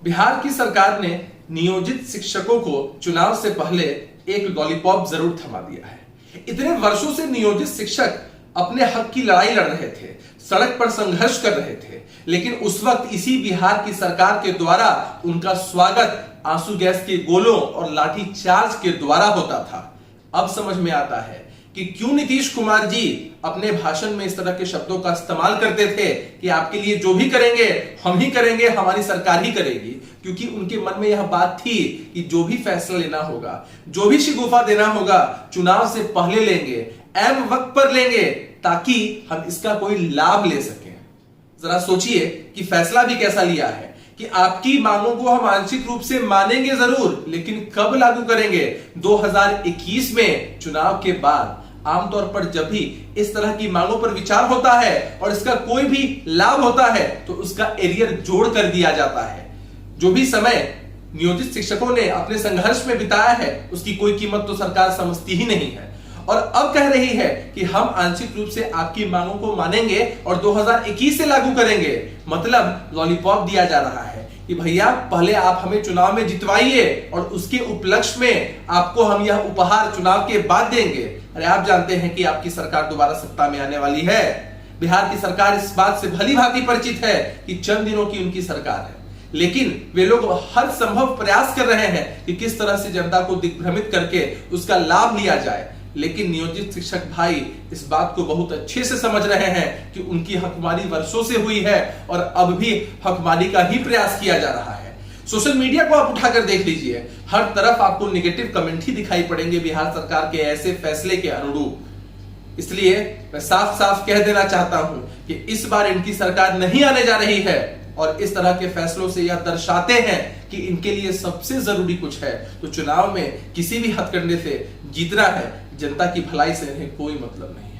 बिहार की सरकार ने नियोजित शिक्षकों को चुनाव से पहले एक लॉलीपॉप जरूर थमा दिया है। इतने वर्षों से नियोजित शिक्षक अपने हक की लड़ाई लड़ रहे थे, सड़क पर संघर्ष कर रहे थे, लेकिन उस वक्त इसी बिहार की सरकार के द्वारा उनका स्वागत आंसू गैस के गोलों और लाठी चार्ज के द्वारा होता था। अब समझ में आता है कि क्यों नीतीश कुमार जी अपने भाषण में इस तरह के शब्दों का इस्तेमाल करते थे कि आपके लिए जो भी करेंगे हम ही करेंगे, हमारी सरकार ही करेगी। क्योंकि उनके मन में यह बात थी कि जो भी फैसला लेना होगा, जो भी शिगुफा देना होगा, चुनाव से पहले लेंगे, ऐन वक्त पर लेंगे, ताकि हम इसका कोई लाभ ले सकें। जरा सोचिए कि फैसला भी कैसा लिया है कि आपकी मांगों को हम आंशिक रूप से मानेंगे जरूर, लेकिन कब लागू करेंगे? 2021 में चुनाव के बाद। आमतौर पर जब भी इस तरह की मांगों पर विचार होता है और इसका कोई भी लाभ होता है तो उसका एरियर जोड़ कर दिया जाता है। जो भी समय नियोजित शिक्षकों ने अपने संघर्ष में बिताया है उसकी कोई कीमत तो सरकार समझती ही नहीं है, और अब कह रही है कि हम आंशिक रूप से आपकी मांगों को मानेंगे और 2021 से लागू करेंगे। मतलब लॉलीपॉप दिया जा रहा है कि भैया पहले आप हमें चुनाव में जितवाइए और उसके उपलक्ष्य में आपको हम यह उपहार चुनाव के बाद देंगे। अरे आप जानते हैं कि आपकी सरकार दोबारा सत्ता में आने वाली है। बिहार की सरकार इस बात से भली भांति परिचित है कि चंद दिनों की उनकी सरकार है, लेकिन वे लोग हर संभव प्रयास कर रहे हैं कि किस तरह से जनता को दिग्भ्रमित करके उसका लाभ लिया जाए। लेकिन नियोजित शिक्षक भाई इस बात को बहुत अच्छे से समझ रहे हैं कि उनकी हकमारी वर्षों से हुई है और अब भी हकमारी का ही प्रयास किया जा रहा है। सोशल मीडिया को आप उठाकर देख लीजिए, हर तरफ आपको नेगेटिव कमेंट ही दिखाई पड़ेंगे बिहार सरकार के ऐसे फैसले के अनुरूप। इसलिए मैं साफ साफ कह देना चाहता हूं कि इस बार इनकी सरकार नहीं आने जा रही है, और इस तरह के फैसलों से यह दर्शाते हैं कि इनके लिए सबसे जरूरी कुछ है तो चुनाव में किसी भी हथकंडे से जीतना है। जनता की भलाई से इन्हें कोई मतलब नहीं।